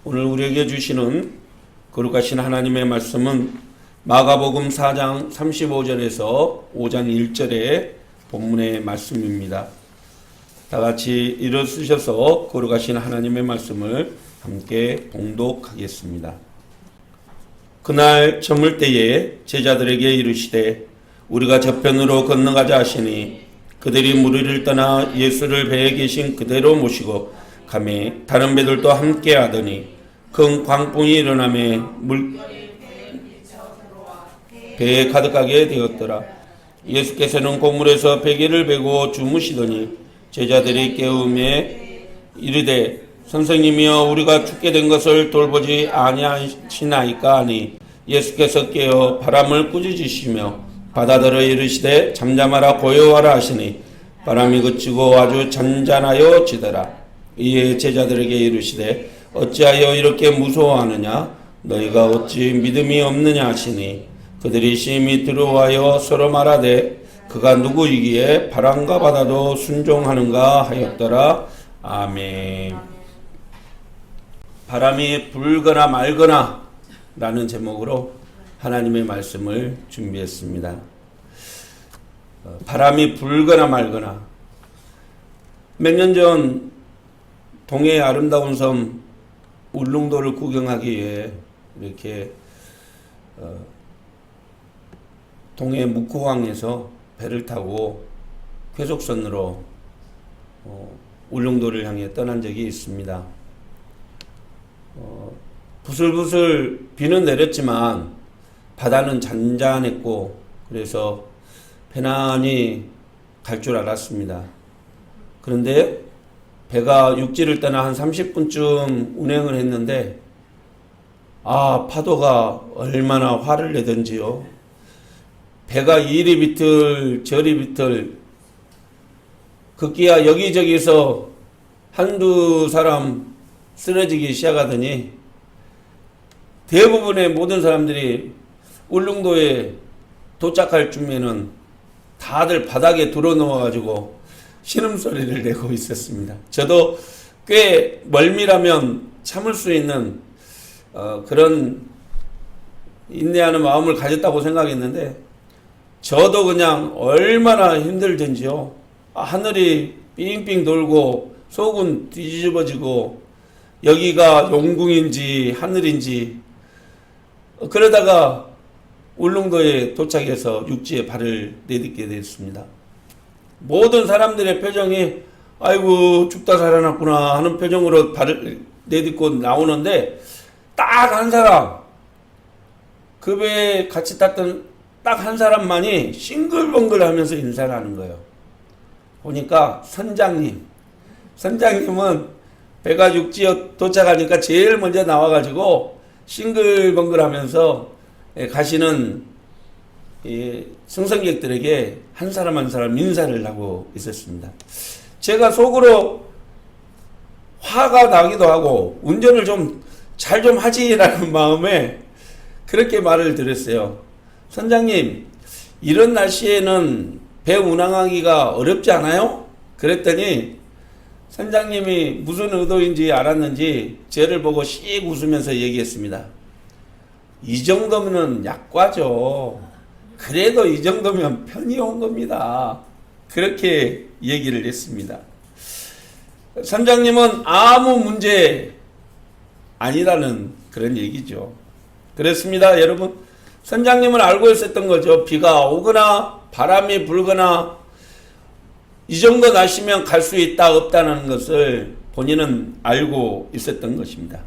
오늘 우리에게 주시는 거룩하신 하나님의 말씀은 마가복음 4장 35절에서 5장 1절의 본문의 말씀입니다. 다 같이 일어서셔서 거룩하신 하나님의 말씀을 함께 봉독하겠습니다. 그날 저물 때에 제자들에게 이르시되 우리가 저편으로 건너가자 하시니 그들이 무리를 떠나 예수를 배에 계신 그대로 모시고 가매 다른 배들도 함께 하더니 큰 광풍이 일어나매 배에 가득하게 되었더라. 예수께서는 곡물에서 베개를 베고 주무시더니 제자들이 깨우매 이르되 선생님이여 우리가 죽게 된 것을 돌보지 아니하시나이까 하니 예수께서 깨어 바람을 꾸짖으시며 바다들어 이르시되 잠잠하라 고요하라 하시니 바람이 그치고 아주 잔잔하여 지더라. 이에 제자들에게 이르시되 어찌하여 이렇게 무서워하느냐 너희가 어찌 믿음이 없느냐 하시니 그들이 심히 두려워하여 서로 말하되 그가 누구이기에 바람과 바다도 순종하는가 하였더라. 아멘. 바람이 불거나 말거나 라는 제목으로 하나님의 말씀을 준비했습니다. 바람이 불거나 말거나. 몇 년 전 동해의 아름다운 섬 울릉도를 구경하기 위해 이렇게 동해 묵호항에서 배를 타고 괴속선으로 울릉도를 향해 떠난 적이 있습니다. 부슬부슬 비는 내렸지만 바다는 잔잔했고 그래서 편안히 갈 줄 알았습니다. 그런데 배가 육지를 떠나 한 30분쯤 운행을 했는데 파도가 얼마나 화를 내던지요. 배가 이리 비틀 저리 비틀 급기야 여기저기서 한두 사람 쓰러지기 시작하더니 대부분의 모든 사람들이 울릉도에 도착할 쯤에는 다들 바닥에 드러누워가지고 신음소리를 내고 있었습니다. 저도 꽤 멀미라면 참을 수 있는 그런 인내하는 마음을 가졌다고 생각했는데 저도 그냥 얼마나 힘들던지요. 하늘이 빙빙 돌고 속은 뒤집어지고 여기가 용궁인지 하늘인지 그러다가 울릉도에 도착해서 육지에 발을 내딛게 됐습니다. 모든 사람들의 표정이 아이고 죽다 살아났구나 하는 표정으로 발을 내딛고 나오는데 딱 한 사람 그 배에 같이 탔던 딱 한 사람만이 싱글벙글 하면서 인사를 하는 거예요. 보니까 선장님은 배가 육지에 도착하니까 제일 먼저 나와가지고 싱글벙글 하면서 가시는 승선객들에게 한 사람 한 사람 인사를 하고 있었습니다. 제가 속으로 화가 나기도 하고 운전을 좀 잘 좀 하지라는 마음에 그렇게 말을 드렸어요. 선장님, 이런 날씨에는 배 운항하기가 어렵지 않아요? 그랬더니 선장님이 무슨 의도인지 알았는지 저를 보고 씩 웃으면서 얘기했습니다. 이 정도면 약과죠. 그래도 이 정도면 편히 온 겁니다. 그렇게 얘기를 했습니다. 선장님은 아무 문제 아니라는 그런 얘기죠. 그렇습니다. 여러분, 선장님은 알고 있었던 거죠. 비가 오거나 바람이 불거나 이 정도 날씨면 갈 수 있다 없다는 것을 본인은 알고 있었던 것입니다.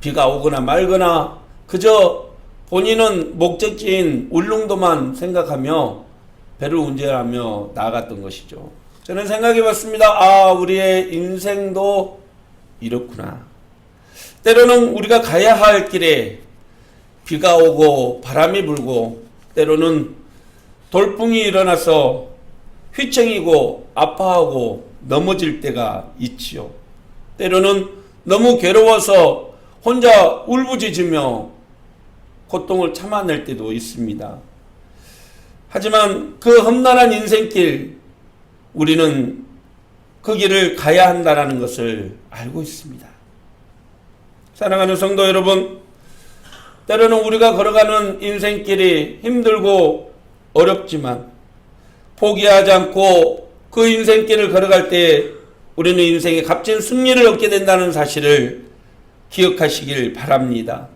비가 오거나 말거나 그저 본인은 목적지인 울릉도만 생각하며 배를 운전하며 나아갔던 것이죠. 저는 생각해 봤습니다. 우리의 인생도 이렇구나. 때로는 우리가 가야 할 길에 비가 오고 바람이 불고 때로는 돌풍이 일어나서 휘청이고 아파하고 넘어질 때가 있지요. 때로는 너무 괴로워서 혼자 울부짖으며 고통을 참아낼 때도 있습니다. 하지만 그 험난한 인생길 우리는 그 길을 가야 한다는 것을 알고 있습니다. 사랑하는 성도 여러분, 때로는 우리가 걸어가는 인생길이 힘들고 어렵지만 포기하지 않고 그 인생길을 걸어갈 때 우리는 인생의 값진 승리를 얻게 된다는 사실을 기억하시길 바랍니다.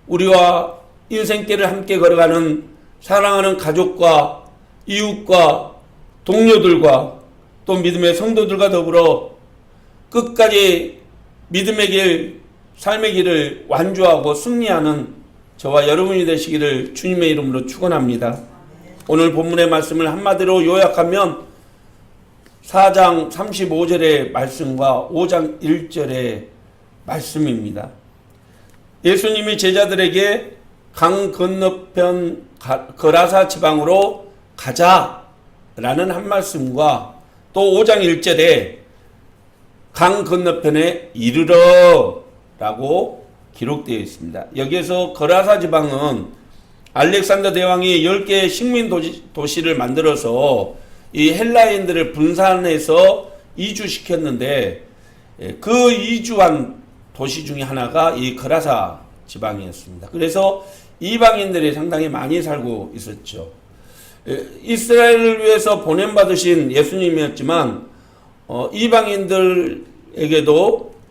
우리와 인생길을 함께 걸어가는 사랑하는 가족과 이웃과 동료들과 또 믿음의 성도들과 더불어 끝까지 믿음의 길, 삶의 길을 완주하고 승리하는 저와 여러분이 되시기를 주님의 이름으로 축원합니다. 오늘 본문의 말씀을 한마디로 요약하면 4장 35절의 말씀과 5장 1절의 말씀입니다. 예수님이 제자들에게 강 건너편 거라사 지방으로 가자라는 한 말씀과 또 5장 1절에 강 건너편에 이르러 라고 기록되어 있습니다. 여기에서 거라사 지방은 알렉산더 대왕이 10개의 식민 도시를 만들어서 이 헬라인들을 분산해서 이주시켰는데 그 이주한 도시 중에 하나가 이 거라사 지방이었습니다. 그래서 이방인들이 상당히 많이 살고 있었죠. 이스라엘을 위해서 보냄받으신 예수님이었지만 이방인들에게도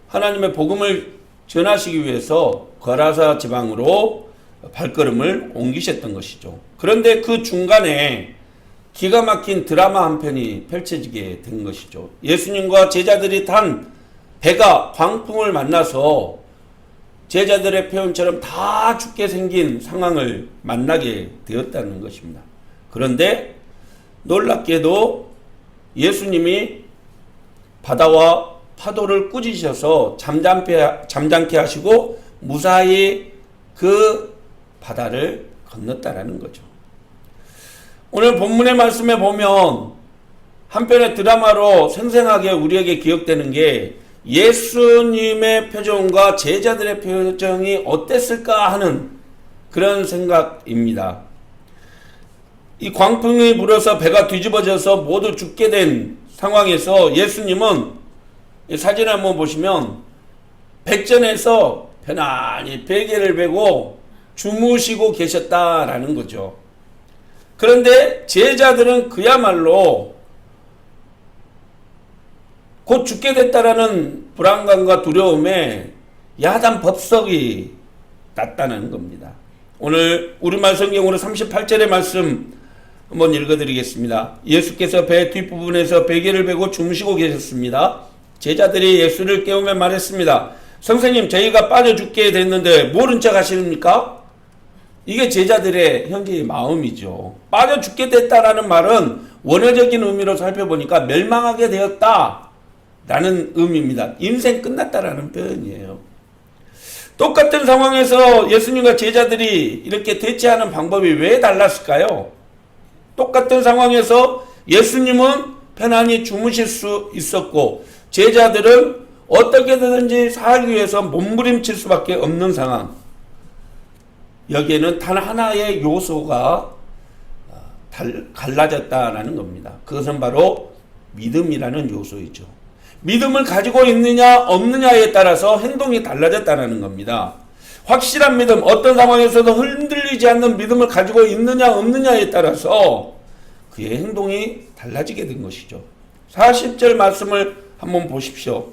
하나님의 복음을 전하시기 위해서 거라사 지방으로 발걸음을 옮기셨던 것이죠. 그런데 그 중간에 기가 막힌 드라마 한 편이 펼쳐지게 된 것이죠. 예수님과 제자들이 탄 배가 광풍을 만나서 제자들의 표현처럼 다 죽게 생긴 상황을 만나게 되었다는 것입니다. 그런데 놀랍게도 예수님이 바다와 파도를 꾸짖으셔서 잠잠케 하시고 무사히 그 바다를 건넜다라는 거죠. 오늘 본문의 말씀에 보면 한편의 드라마로 생생하게 우리에게 기억되는 게 예수님의 표정과 제자들의 표정이 어땠을까 하는 그런 생각입니다. 이 광풍이 불어서 배가 뒤집어져서 모두 죽게 된 상황에서 예수님은 사진 한번 보시면 백전에서 편안히 베개를 베고 주무시고 계셨다라는 거죠. 그런데 제자들은 그야말로 곧 죽게 됐다라는 불안감과 두려움에 야단 법석이 났다는 겁니다. 오늘 우리말 성경으로 38절의 말씀 한번 읽어드리겠습니다. 예수께서 배 뒷부분에서 베개를 베고 주무시고 계셨습니다. 제자들이 예수를 깨우며 말했습니다. 선생님, 저희가 빠져 죽게 됐는데 모른 척 하십니까? 이게 제자들의 현재의 마음이죠. 빠져 죽게 됐다라는 말은 원어적인 의미로 살펴보니까 멸망하게 되었다 라는 의미입니다. 인생 끝났다라는 표현이에요. 똑같은 상황에서 예수님과 제자들이 이렇게 대처하는 방법이 왜 달랐을까요? 똑같은 상황에서 예수님은 편안히 주무실 수 있었고 제자들은 어떻게든지 살기 위해서 몸부림칠 수밖에 없는 상황. 여기에는 단 하나의 요소가 갈라졌다라는 겁니다. 그것은 바로 믿음이라는 요소이죠. 믿음을 가지고 있느냐 없느냐에 따라서 행동이 달라졌다는 겁니다. 확실한 믿음, 어떤 상황에서도 흔들리지 않는 믿음을 가지고 있느냐 없느냐에 따라서 그의 행동이 달라지게 된 것이죠. 40절 말씀을 한번 보십시오.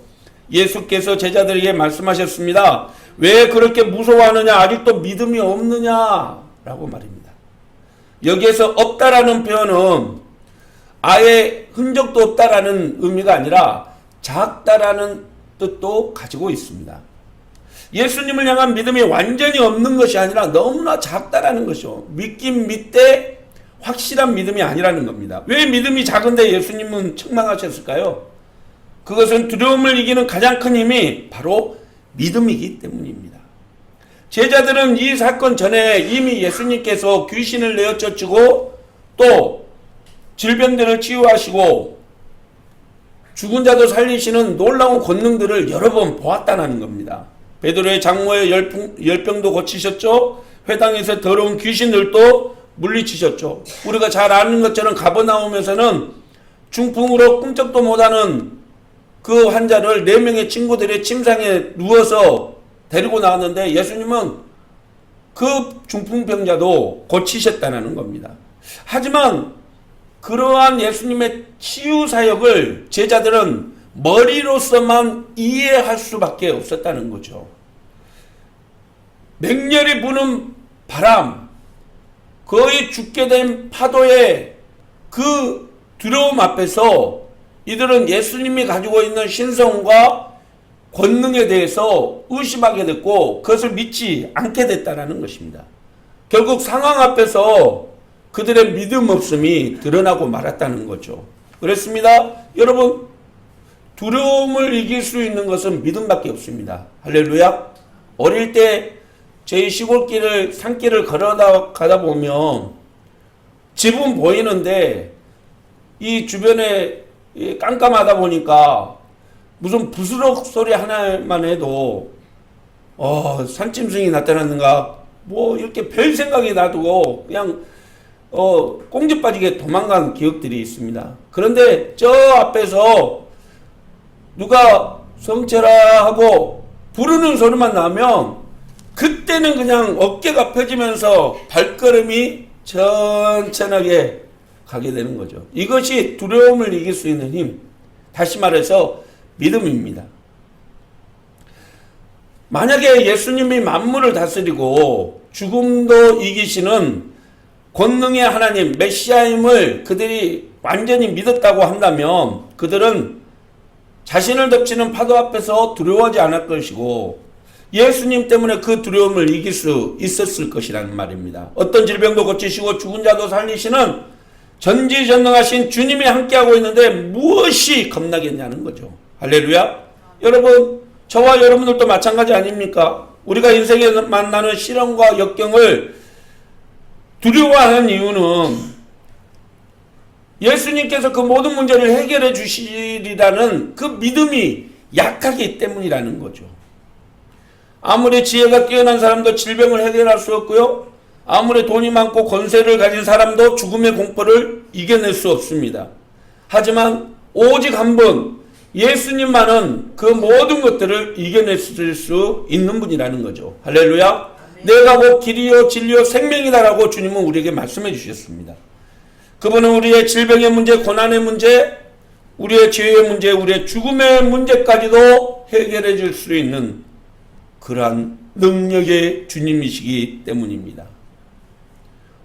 예수께서 제자들에게 말씀하셨습니다. 왜 그렇게 무서워하느냐? 아직도 믿음이 없느냐? 라고 말입니다. 여기에서 없다라는 표현은 아예 흔적도 없다라는 의미가 아니라 작다라는 뜻도 가지고 있습니다. 예수님을 향한 믿음이 완전히 없는 것이 아니라 너무나 작다라는 것이죠. 믿긴 믿되 확실한 믿음이 아니라는 겁니다. 왜 믿음이 작은데 예수님은 책망하셨을까요? 그것은 두려움을 이기는 가장 큰 힘이 바로 믿음이기 때문입니다. 제자들은 이 사건 전에 이미 예수님께서 귀신을 내어 쫓고 또 질병들을 치유하시고 죽은 자도 살리시는 놀라운 권능들을 여러 번 보았다는 겁니다. 베드로의 장모의 열병도 고치셨죠. 회당에서 더러운 귀신들도 물리치셨죠. 우리가 잘 아는 것처럼 가버나움에서는 중풍으로 꿈쩍도 못하는 그 환자를 4명의 친구들의 침상에 누워서 데리고 나왔는데 예수님은 그 중풍병자도 고치셨다는 겁니다. 하지만 그러한 예수님의 치유 사역을 제자들은 머리로서만 이해할 수밖에 없었다는 거죠. 맹렬히 부는 바람, 거의 죽게 된 파도의 그 두려움 앞에서 이들은 예수님이 가지고 있는 신성과 권능에 대해서 의심하게 됐고 그것을 믿지 않게 됐다는 것입니다. 결국 상황 앞에서 그들의 믿음 없음이 드러나고 말았다는 거죠. 그렇습니다. 여러분, 두려움을 이길 수 있는 것은 믿음밖에 없습니다. 할렐루야. 어릴 때 저희 시골길을 산길을 걸어가다 보면 집은 보이는데 이 주변에 깜깜하다 보니까 무슨 부스럭 소리 하나만 해도 산짐승이 나타났는가 뭐 이렇게 별 생각이 나도 그냥 꽁지 빠지게 도망간 기억들이 있습니다. 그런데 저 앞에서 누가 성철아 하고 부르는 소리만 나면 그때는 그냥 어깨가 펴지면서 발걸음이 천천하게 가게 되는 거죠. 이것이 두려움을 이길 수 있는 힘, 다시 말해서 믿음입니다. 만약에 예수님이 만물을 다스리고 죽음도 이기시는 권능의 하나님 메시아임을 그들이 완전히 믿었다고 한다면 그들은 자신을 덮치는 파도 앞에서 두려워하지 않을 것이고 예수님 때문에 그 두려움을 이길 수 있었을 것이라는 말입니다. 어떤 질병도 고치시고 죽은 자도 살리시는 전지전능하신 주님이 함께하고 있는데 무엇이 겁나겠냐는 거죠. 할렐루야. 여러분, 저와 여러분들도 마찬가지 아닙니까? 우리가 인생에 만나는 시련과 역경을 두려워하는 이유는 예수님께서 그 모든 문제를 해결해 주시리라는 그 믿음이 약하기 때문이라는 거죠. 아무리 지혜가 뛰어난 사람도 질병을 해결할 수 없고요. 아무리 돈이 많고 권세를 가진 사람도 죽음의 공포를 이겨낼 수 없습니다. 하지만 오직 한 분, 예수님만은 그 모든 것들을 이겨냈을 수 있는 분이라는 거죠. 할렐루야. 내가 곧 길이요 진리요 생명이다라고 주님은 우리에게 말씀해 주셨습니다. 그분은 우리의 질병의 문제, 고난의 문제, 우리의 죄의 문제, 우리의 죽음의 문제까지도 해결해 줄 수 있는 그러한 능력의 주님이시기 때문입니다.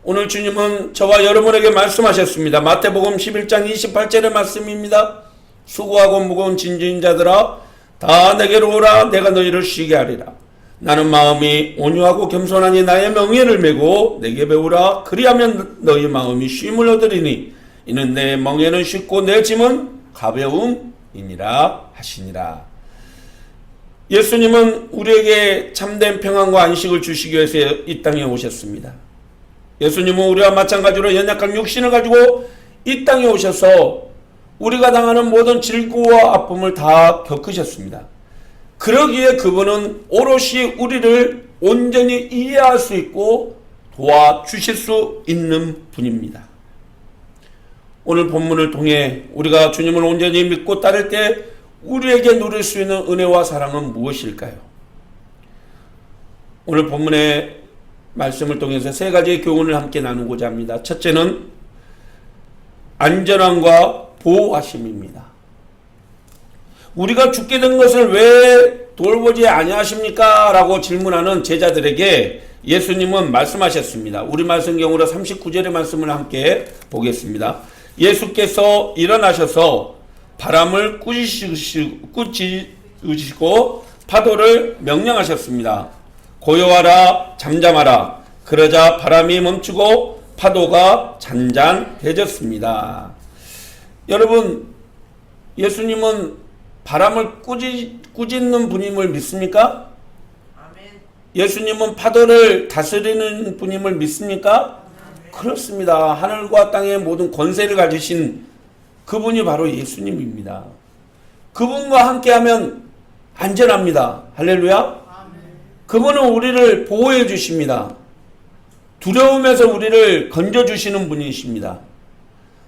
오늘 주님은 저와 여러분에게 말씀하셨습니다. 마태복음 11장 28절의 말씀입니다. 수고하고 무거운 짐진 자들아 다 내게로 오라. 내가 너희를 쉬게 하리라. 나는 마음이 온유하고 겸손하니 나의 멍에를 메고 내게 배우라. 그리하면 너희 마음이 쉼을 얻으리니 이는 내 멍에는 쉽고 내 짐은 가벼움이니라 하시니라. 예수님은 우리에게 참된 평안과 안식을 주시기 위해서 이 땅에 오셨습니다. 예수님은 우리와 마찬가지로 연약한 육신을 가지고 이 땅에 오셔서 우리가 당하는 모든 질고와 아픔을 다 겪으셨습니다. 그러기에 그분은 오롯이 우리를 온전히 이해할 수 있고 도와주실 수 있는 분입니다. 오늘 본문을 통해 우리가 주님을 온전히 믿고 따를 때 우리에게 누릴 수 있는 은혜와 사랑은 무엇일까요? 오늘 본문의 말씀을 통해서 세 가지의 교훈을 함께 나누고자 합니다. 첫째는 안전함과 보호하심입니다. 우리가 죽게 된 것을 왜 돌보지 아니하십니까? 라고 질문하는 제자들에게 예수님은 말씀하셨습니다. 우리말 성경으로 39절의 말씀을 함께 보겠습니다. 예수께서 일어나셔서 바람을 꾸짖으시고 파도를 명령하셨습니다. 고요하라, 잠잠하라. 그러자 바람이 멈추고 파도가 잔잔해졌습니다. 여러분, 예수님은 바람을 꾸짖는 분임을 믿습니까? 아멘. 예수님은 파도를 다스리는 분임을 믿습니까? 아멘. 그렇습니다. 하늘과 땅의 모든 권세를 가지신 그분이 바로 예수님입니다. 그분과 함께하면 안전합니다. 할렐루야. 아멘. 그분은 우리를 보호해 주십니다. 두려움에서 우리를 건져주시는 분이십니다.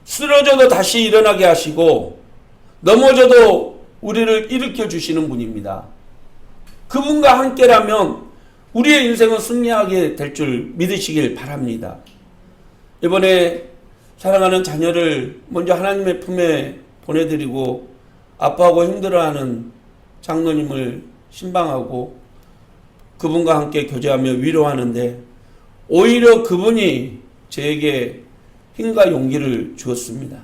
쓰러져도 다시 일어나게 하시고 넘어져도 우리를 일으켜 주시는 분입니다. 그분과 함께라면 우리의 인생은 승리하게 될 줄 믿으시길 바랍니다. 이번에 사랑하는 자녀를 먼저 하나님의 품에 보내드리고 아파하고 힘들어하는 장로님을 신방하고 그분과 함께 교제하며 위로하는데 오히려 그분이 저에게 힘과 용기를 주었습니다.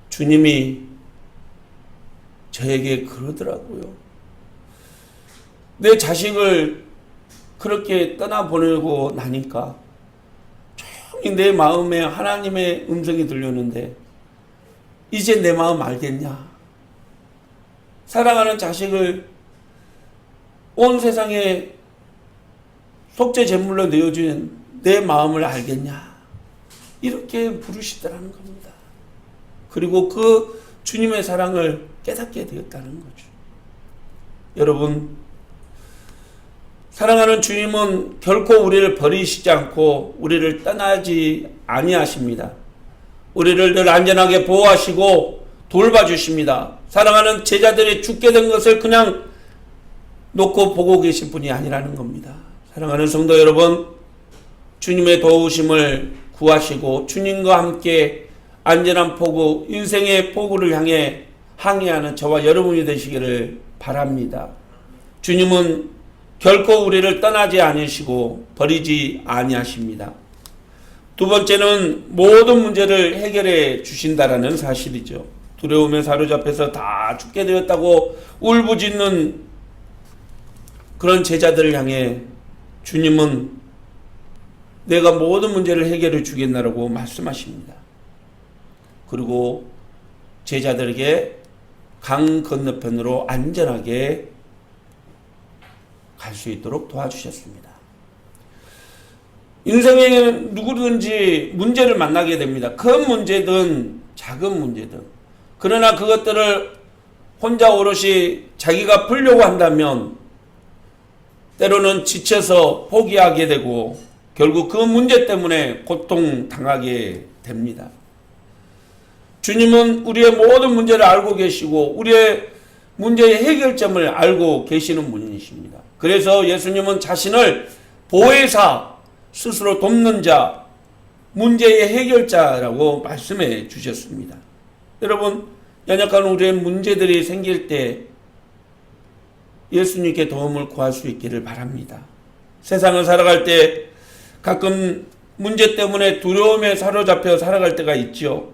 주님이 저에게 그러더라고요. 내 자식을 그렇게 떠나보내고 나니까 조용히 내 마음에 하나님의 음성이 들렸는데 이제 내 마음 알겠냐? 사랑하는 자식을 온 세상에 속죄 제물로 내어준 내 마음을 알겠냐? 이렇게 부르시더라는 겁니다. 그리고 그 주님의 사랑을 깨닫게 되었다는 거죠. 여러분, 사랑하는 주님은 결코 우리를 버리시지 않고 우리를 떠나지 아니하십니다. 우리를 늘 안전하게 보호하시고 돌봐주십니다. 사랑하는 제자들이 죽게 된 것을 그냥 놓고 보고 계신 분이 아니라는 겁니다. 사랑하는 성도 여러분, 주님의 도우심을 구하시고 주님과 함께 안전한 포구, 인생의 포구를 향해 항해하는 저와 여러분이 되시기를 바랍니다. 주님은 결코 우리를 떠나지 않으시고 버리지 아니하십니다. 두 번째는 모든 문제를 해결해 주신다라는 사실이죠. 두려움에 사로잡혀서 다 죽게 되었다고 울부짖는 그런 제자들을 향해 주님은 내가 모든 문제를 해결해 주겠나라고 말씀하십니다. 그리고 제자들에게 강 건너편으로 안전하게 갈 수 있도록 도와주셨습니다. 인생에 누구든지 문제를 만나게 됩니다. 큰 문제든 작은 문제든. 그러나 그것들을 혼자 오롯이 자기가 풀려고 한다면 때로는 지쳐서 포기하게 되고 결국 그 문제 때문에 고통당하게 됩니다. 주님은 우리의 모든 문제를 알고 계시고 우리의 문제의 해결점을 알고 계시는 분이십니다. 그래서 예수님은 자신을 보혜사, 스스로 돕는 자, 문제의 해결자라고 말씀해 주셨습니다. 여러분, 연약한 우리의 문제들이 생길 때 예수님께 도움을 구할 수 있기를 바랍니다. 세상을 살아갈 때 가끔 문제 때문에 두려움에 사로잡혀 살아갈 때가 있죠.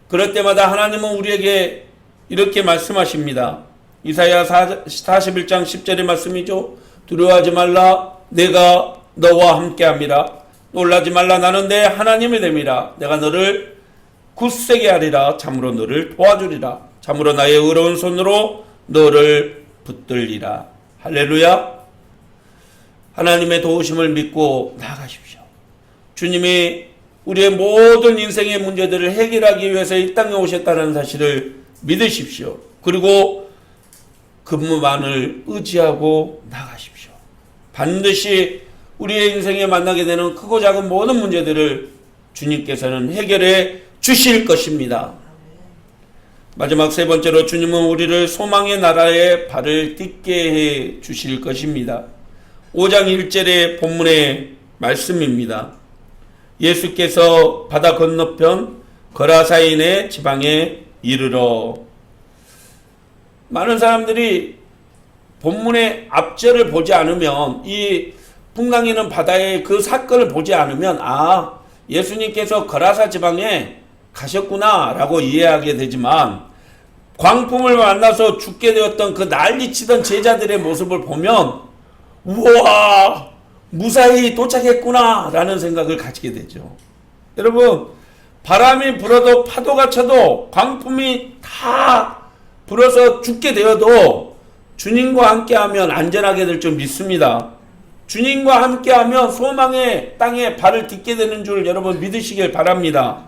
그럴 때마다 하나님은 우리에게 이렇게 말씀하십니다. 이사야 41장 10절의 말씀이죠. 두려워하지 말라, 내가 너와 함께함이라. 놀라지 말라, 나는 내 하나님이 됨이라. 내가 너를 굳세게 하리라. 참으로 너를 도와주리라. 참으로 나의 의로운 손으로 너를 붙들리라. 할렐루야. 하나님의 도우심을 믿고 나아가십시오. 주님이 우리의 모든 인생의 문제들을 해결하기 위해서 이 땅에 오셨다는 사실을 믿으십시오. 그리고 그분만을 의지하고 나가십시오. 반드시 우리의 인생에 만나게 되는 크고 작은 모든 문제들을 주님께서는 해결해 주실 것입니다. 마지막 세 번째로 주님은 우리를 소망의 나라에 발을 딛게 해 주실 것입니다. 5장 1절의 본문의 말씀입니다. 예수께서 바다 건너편 거라사인의 지방에 이르러. 많은 사람들이 본문의 앞절을 보지 않으면, 이 풍랑이는 바다의 그 사건을 보지 않으면 예수님께서 거라사 지방에 가셨구나 라고 이해하게 되지만, 광풍을 만나서 죽게 되었던 그 난리치던 제자들의 모습을 보면 우와, 무사히 도착했구나 라는 생각을 가지게 되죠. 여러분, 바람이 불어도 파도가 쳐도 광풍이 다 불어서 죽게 되어도 주님과 함께하면 안전하게 될 줄 믿습니다. 주님과 함께하면 소망의 땅에 발을 딛게 되는 줄 여러분 믿으시길 바랍니다.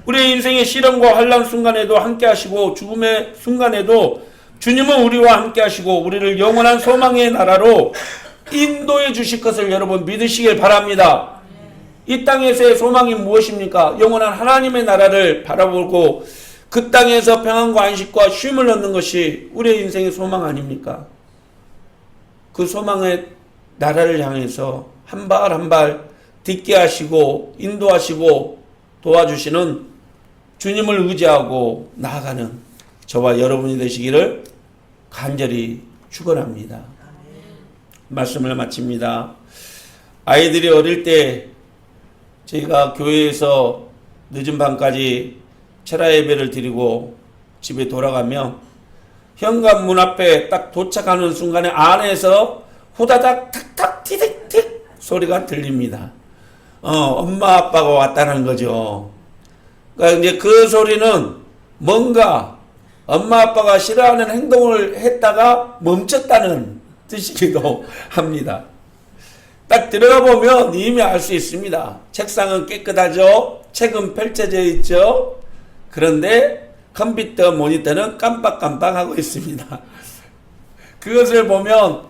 우리의 인생의 시련과 환난 순간에도 함께하시고 죽음의 순간에도 주님은 우리와 함께하시고 우리를 영원한 소망의 나라로 인도해 주실 것을 여러분 믿으시길 바랍니다. 이 땅에서의 소망이 무엇입니까? 영원한 하나님의 나라를 바라보고 그 땅에서 평안과 안식과 쉼을 얻는 것이 우리의 인생의 소망 아닙니까? 그 소망의 나라를 향해서 한 발 한 발 딛게 하시고 인도하시고 도와주시는 주님을 의지하고 나아가는 저와 여러분이 되시기를 간절히 축원합니다. 말씀을 마칩니다. 아이들이 어릴 때 저희가 교회에서 늦은 밤까지 철야 예배를 드리고 집에 돌아가면 현관문 앞에 딱 도착하는 순간에 안에서 후다닥 탁탁 티득틱 소리가 들립니다. 엄마 아빠가 왔다는 거죠. 그러니까 이제 그 소리는 뭔가 엄마 아빠가 싫어하는 행동을 했다가 멈췄다는 뜻이기도 합니다. 딱 들어가 보면 이미 알 수 있습니다. 책상은 깨끗하죠. 책은 펼쳐져 있죠. 그런데 컴퓨터 모니터는 깜빡깜빡하고 있습니다. 그것을 보면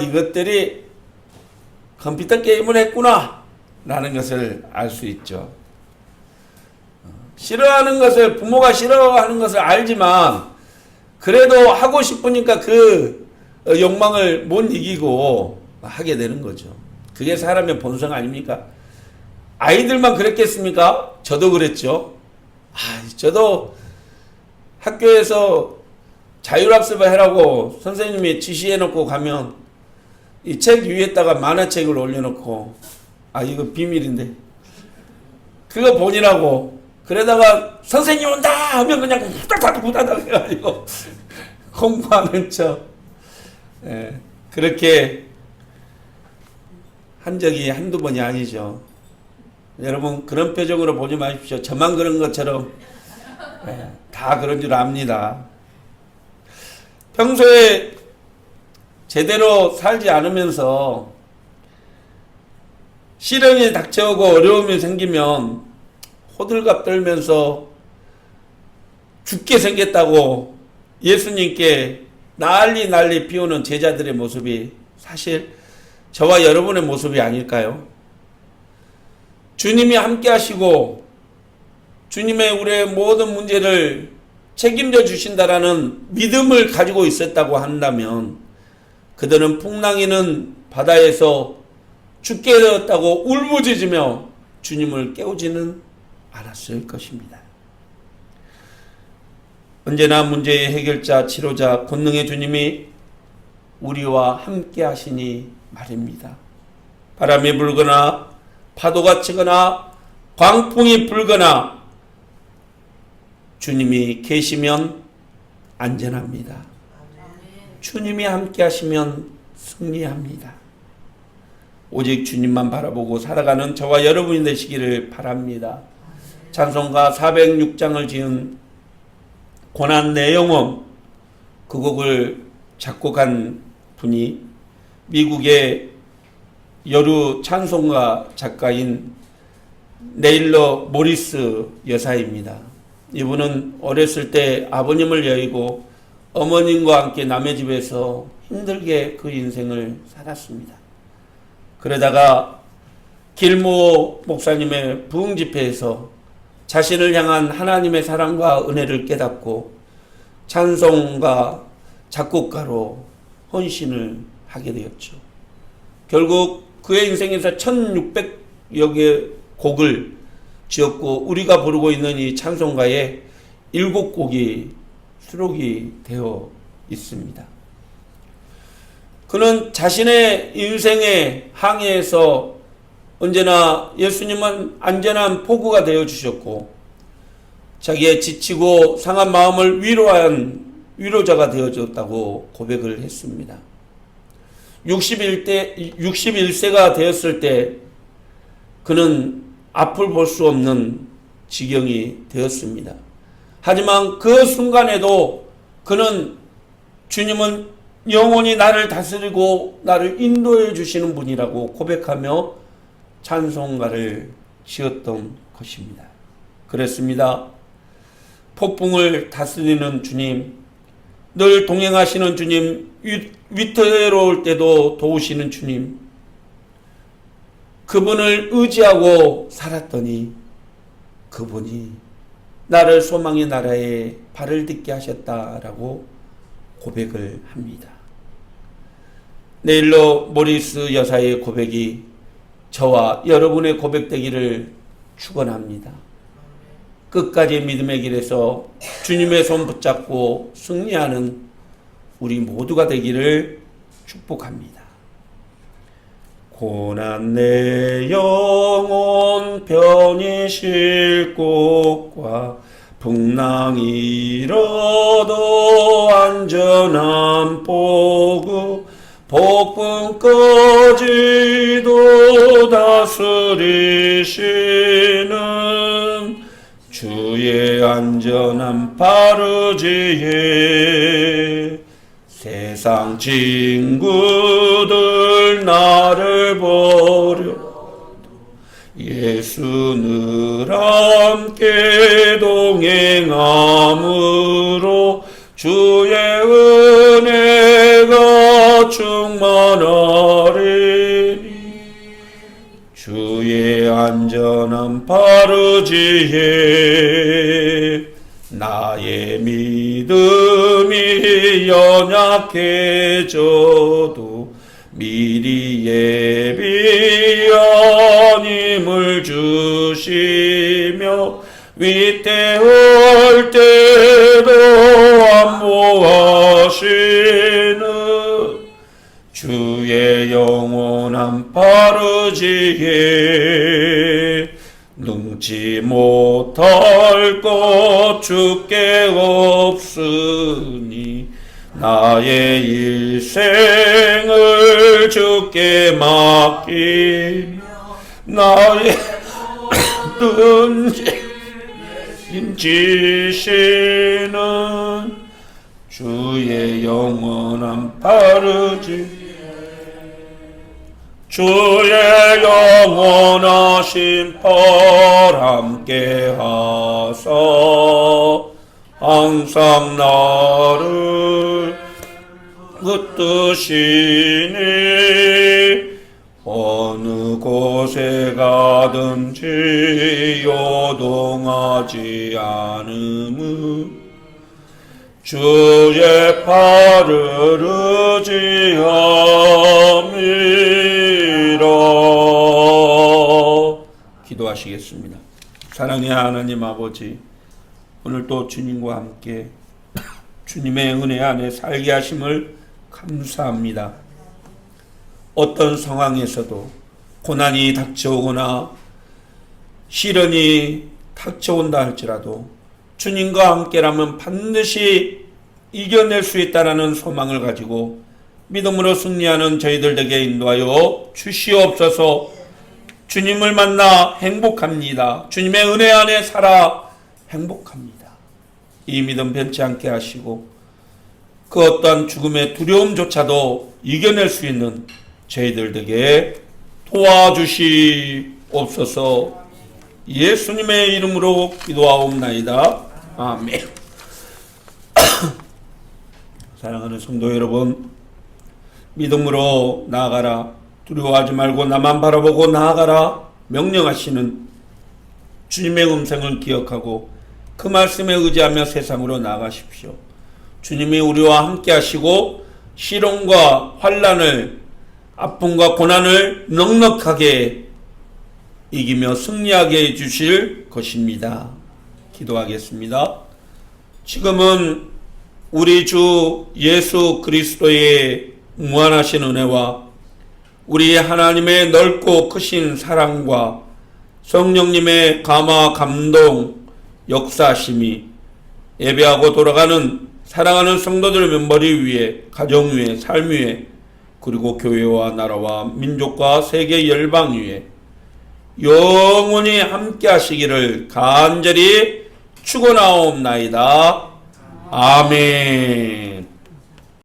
이것들이 컴퓨터 게임을 했구나 라는 것을 알 수 있죠. 싫어하는 것을, 부모가 싫어하는 것을 알지만 그래도 하고 싶으니까 그 욕망을 못 이기고 하게 되는 거죠. 그게 사람의 본성 아닙니까? 아이들만 그랬겠습니까? 저도 그랬죠. 저도 학교에서 자율학습을 하라고 선생님이 지시해놓고 가면 이 책 위에다가 만화책을 올려놓고 이거 비밀인데 그거 보니라고 그러다가 선생님 온다 하면 그냥 후다닥 해가지고 공부하는 척 그렇게 한 적이 한두 번이 아니죠. 여러분 그런 표정으로 보지 마십시오. 저만 그런 것처럼 다 그런 줄 압니다. 평소에 제대로 살지 않으면서 시련이 닥쳐오고 어려움이 생기면 호들갑 떨면서 죽게 생겼다고 예수님께 난리 피우는 제자들의 모습이 사실 저와 여러분의 모습이 아닐까요? 주님이 함께 하시고 주님의 우리의 모든 문제를 책임져 주신다라는 믿음을 가지고 있었다고 한다면 그들은 풍랑이는 바다에서 죽게 되었다고 울부짖으며 주님을 깨우지는 않았을 것입니다. 언제나 문제의 해결자, 치료자, 권능의 주님이 우리와 함께 하시니 말입니다. 바람이 불거나 파도가 치거나 광풍이 불거나 주님이 계시면 안전합니다. 주님이 함께 하시면 승리합니다. 오직 주님만 바라보고 살아가는 저와 여러분이 되시기를 바랍니다. 찬송가 406장을 지은 고난 내 영혼, 그 곡을 작곡한 분이 미국의 여류 찬송가 작가인 네일러 모리스 여사입니다. 이분은 어렸을 때 아버님을 여의고 어머님과 함께 남의 집에서 힘들게 그 인생을 살았습니다. 그러다가 길모 목사님의 부흥 집회에서 자신을 향한 하나님의 사랑과 은혜를 깨닫고 찬송가 작곡가로 헌신을 하게 되었죠. 결국 그의 인생에서 1600여 개 곡을 지었고 우리가 부르고 있는 이 찬송가에 7곡이 수록이 되어 있습니다. 그는 자신의 인생의 항해에서 언제나 예수님은 안전한 포구가 되어 주셨고 자기의 지치고 상한 마음을 위로한 위로자가 되어줬다고 고백을 했습니다. 61세가 되었을 때 그는 앞을 볼 수 없는 지경이 되었습니다. 하지만 그 순간에도 그는 주님은 영원히 나를 다스리고 나를 인도해 주시는 분이라고 고백하며 찬송가를 지었던 것입니다. 그랬습니다. 폭풍을 다스리는 주님, 늘 동행하시는 주님, 위태로울 때도 도우시는 주님, 그분을 의지하고 살았더니 그분이 나를 소망의 나라에 발을 딛게 하셨다라고 고백을 합니다. 내일로 모리스 여사의 고백이 저와 여러분의 고백되기를 축원합니다. 끝까지 믿음의 길에서 주님의 손 붙잡고 승리하는 우리 모두가 되기를 축복합니다. 고난 내 영혼 편히 쉴 곳과 풍랑이 일어도 안전한 포구 폭풍까지도 다스리시는 주의 안전한 바르지에 세상 친구들 나를 버려도 예수 늘 함께 동행함으로 주의 은혜가 충만하리니 주의 안전한 바르지에 나의 믿음이 연약해져도 미리 예비한 힘을 주시며 위태할 때도 안보하시는 주의 영원한 바르지에 능치 못할 것 주께 없으니 나의 일생을 주께 맡기며 나의 인지시는 주의 영원한 바르지 주의 영원하신 팔 함께 하사 항상 나를 붙드시니 어느 곳에 가든지 요동하지 않음은 주의 팔을 의지함이라. 기도하시겠습니다. 사랑의 하나님 아버지, 오늘 또 주님과 함께 주님의 은혜 안에 살게 하심을 감사합니다. 어떤 상황에서도 고난이 닥쳐오거나 시련이 닥쳐온다 할지라도 주님과 함께라면 반드시 이겨낼 수 있다는 소망을 가지고 믿음으로 승리하는 저희들 되게 인도하여 주시옵소서. 주님을 만나 행복합니다. 주님의 은혜 안에 살아 행복합니다. 이 믿음 변치 않게 하시고 그 어떠한 죽음의 두려움조차도 이겨낼 수 있는 저희들 되게 도와주시옵소서. 예수님의 이름으로 기도하옵나이다. 아멘. 사랑하는 성도 여러분, 믿음으로 나아가라. 두려워하지 말고 나만 바라보고 나아가라. 명령하시는 주님의 음성을 기억하고 그 말씀에 의지하며 세상으로 나아가십시오. 주님이 우리와 함께 하시고 시련과 환난을, 아픔과 고난을 넉넉하게 이기며 승리하게 해주실 것입니다. 기도하겠습니다. 지금은 우리 주 예수 그리스도의 무한하신 은혜와 우리 하나님의 넓고 크신 사랑과 성령님의 감화 감동 역사하심이 예배하고 돌아가는 사랑하는 성도들 멤버리 위에, 가정 위에, 삶 위에, 그리고 교회와 나라와 민족과 세계 열방 위에 영원히 함께 하시기를 간절히 축원하옵나이다. 아멘.